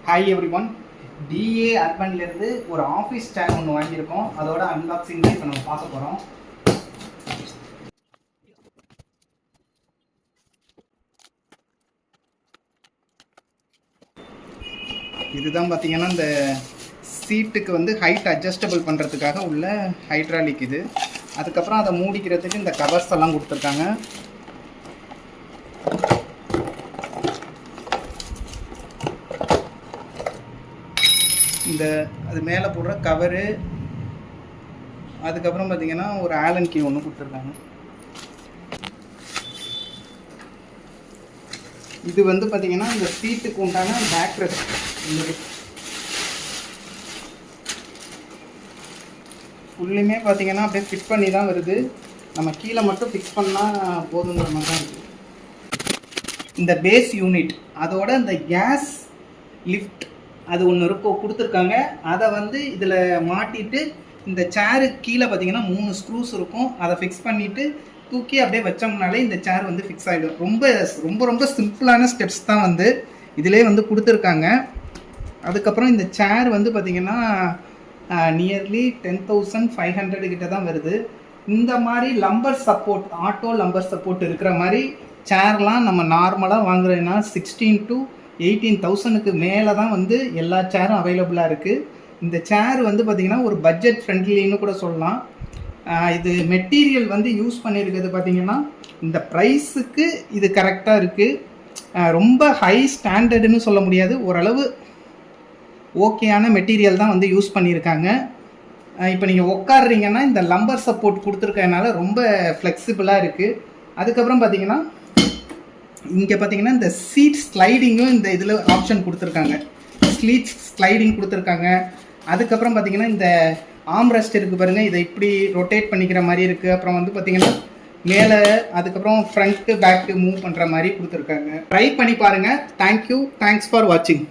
Hi every one, DA அர்பன்லேருந்து ஒரு office சேர் ஒன்று வாங்கியிருக்கோம். அதோட அன்பாக்சிங் தான் இப்போ நம்ம பார்க்க போகிறோம். இதுதான் பார்த்தீங்கன்னா இந்த சீட்டுக்கு வந்து ஹைட் அட்ஜஸ்டபிள் பண்ணுறதுக்காக உள்ள ஹைட்ராலிக் இது. அதுக்கப்புறம் அதை மூடிக்கிறதுக்கு இந்த கவர்ஸ் எல்லாம் கொடுத்துருக்காங்க. இந்த அது மேலே போடுற கவரு, அதுக்கப்புறம் பார்த்தீங்கன்னா ஒரு ஆலன் கீ ஒன்று கொடுத்துருக்காங்க. இது வந்து பார்த்தீங்கன்னா இந்த சீட்டுக்கு உண்டான பேக் ரெஸ்ட். ஃபுல்லுமே பார்த்தீங்கன்னா அப்படியே ஃபிட் பண்ணி தான் வருது. நம்ம கீழே மட்டும் ஃபிக்ஸ் பண்ணால் போதுங்கிற மாதிரி தான் இருக்குது. இந்த பேஸ் யூனிட் அதோட இந்த கேஸ் லிஃப்ட் அது ஒன்று இருக்கும் கொடுத்துருக்காங்க. அதை வந்து இதில் மாட்டிட்டு இந்த சேருக்கு கீழே பார்த்தீங்கன்னா 3 ஸ்க்ரூஸ் இருக்கும். அதை ஃபிக்ஸ் பண்ணிவிட்டு தூக்கி அப்படியே வச்சோம்னாலே இந்த சேர் வந்து ஃபிக்ஸ் ஆகிடும். ரொம்ப ரொம்ப ரொம்ப சிம்பிளான ஸ்டெப்ஸ் தான் வந்து இதிலே வந்து கொடுத்துருக்காங்க. அதுக்கப்புறம் இந்த சேர் வந்து பார்த்திங்கன்னா நியர்லி 10,500 கிட்ட தான் வருது. இந்த மாதிரி lumbar support, auto lumbar support இருக்கிற மாதிரி சேர்லாம் நம்ம நார்மலாக வாங்குறதுனா 16,000 to 18,000க்கு மேலே தான் வந்து எல்லா சேரும் அவைலபிளாக இருக்குது. இந்த சேர் வந்து பார்த்திங்கன்னா ஒரு பட்ஜெட் ஃப்ரெண்ட்லின்னு கூட சொல்லலாம். இது மெட்டீரியல் வந்து யூஸ் பண்ணியிருக்கிறது பார்த்திங்கன்னா இந்த ப்ரைஸுக்கு இது கரெக்டாக இருக்குது. ரொம்ப ஹை ஸ்டாண்டர்டுன்னு சொல்ல முடியாது, ஓரளவு ஓகேயான மெட்டீரியல் தான் வந்து யூஸ் பண்ணியிருக்காங்க. இப்போ நீங்கள் உட்காடுறீங்கன்னா இந்த லம்பர் சப்போர்ட் கொடுத்துருக்கனால ரொம்ப ஃப்ளெக்சிபிளாக இருக்குது. அதுக்கப்புறம் பார்த்திங்கன்னா இங்கே பார்த்தீங்கன்னா இந்த சீட் ஸ்லைடிங்கும் இந்த இதில் ஆப்ஷன் கொடுத்துருக்காங்க. சீட் ஸ்லைடிங் கொடுத்துருக்காங்க. அதுக்கப்புறம் பார்த்தீங்கன்னா இந்த ஆர்ம் ரெஸ்ட் இருக்குது பாருங்கள், இதை இப்படி ரொட்டேட் பண்ணிக்கிற மாதிரி இருக்குது. அப்புறம் வந்து பார்த்தீங்கன்னா மேலே அதுக்கப்புறம் ஃப்ரண்ட்டு பேக்கு மூவ் பண்ணுற மாதிரி கொடுத்துருக்காங்க. ட்ரை பண்ணி பாருங்கள். தேங்க்யூ, தேங்க்ஸ் ஃபார் வாட்சிங்.